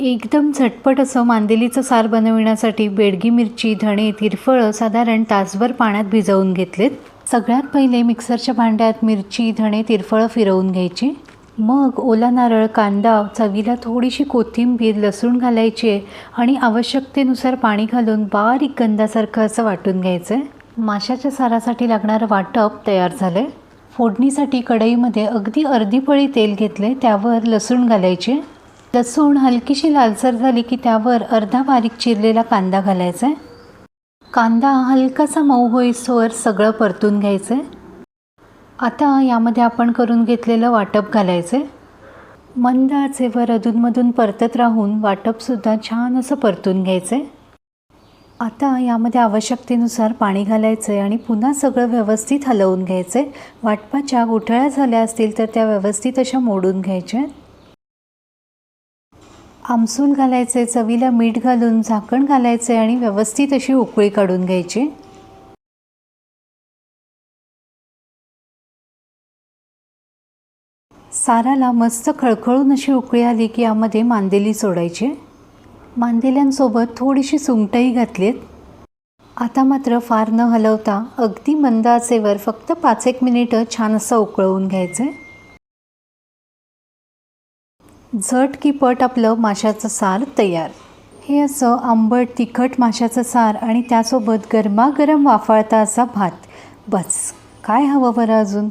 एकदम झटपट असं मांदेलीचं सार बनविण्यासाठी बेडगी मिरची, धणे, तिरफळं साधारण तासभर पाण्यात भिजवून घेतलेत. सगळ्यात पहिले मिक्सरच्या भांड्यात मिरची, धणे, तिरफळं फिरवून घ्यायची. मग ओला नारळ, कांदा, चवीला थोडीशी कोथिंबीर, लसूण घालायचे आणि आवश्यकतेनुसार पाणी घालून बारीक गंधासारखं असं वाटून घ्यायचं. माशाच्या सारासाठी लागणारं वाटप तयार झालं. फोडणीसाठी कढईमध्ये अगदी अर्धी पळी तेल घेतले. त्यावर लसूण घालायचे. लसूण हलकीशी लालसर झाली की त्यावर अर्धा बारीक चिरलेला कांदा घालायचा आहे. कांदा हलकासा मऊ होईस्तोवर सगळं परतून घ्यायचं आहे. आता यामध्ये आपण करून घेतलेलं वाटप घालायचं आहे. मंद आचेवर अधूनमधून परतत राहून वाटपसुद्धा छान असं परतून घ्यायचं आहे. आता यामध्ये आवश्यकतेनुसार पाणी घालायचं आहे आणि पुन्हा सगळं व्यवस्थित हलवून घ्यायचं आहे. वाटपाच्या गुठळ्या झाल्या असतील तर त्या व्यवस्थित अशा मोडून घ्यायच्या. आमसूल घालायचे, चवीला मीठ घालून झाकण घालायचे आणि व्यवस्थित अशी उकळी काढून घ्यायची. साराला मस्त खळखळून अशी उकळी आली की यामध्ये मांदेली सोडायची. मांदेल्यांसोबत थोडीशी सुंठही घातलीत. आता मात्र फार न हलवता अगदी मंद आचेवर फक्त 5-1 मिनिटं छान असं उकळवून घ्यायचं. झट की पट आपलं माशाचं सार तयार. हे असं आंबट तिखट माशाचं सार आणि त्यासोबत गरमागरम वाफाळता असा भात. बस काय हवं बरं अजून.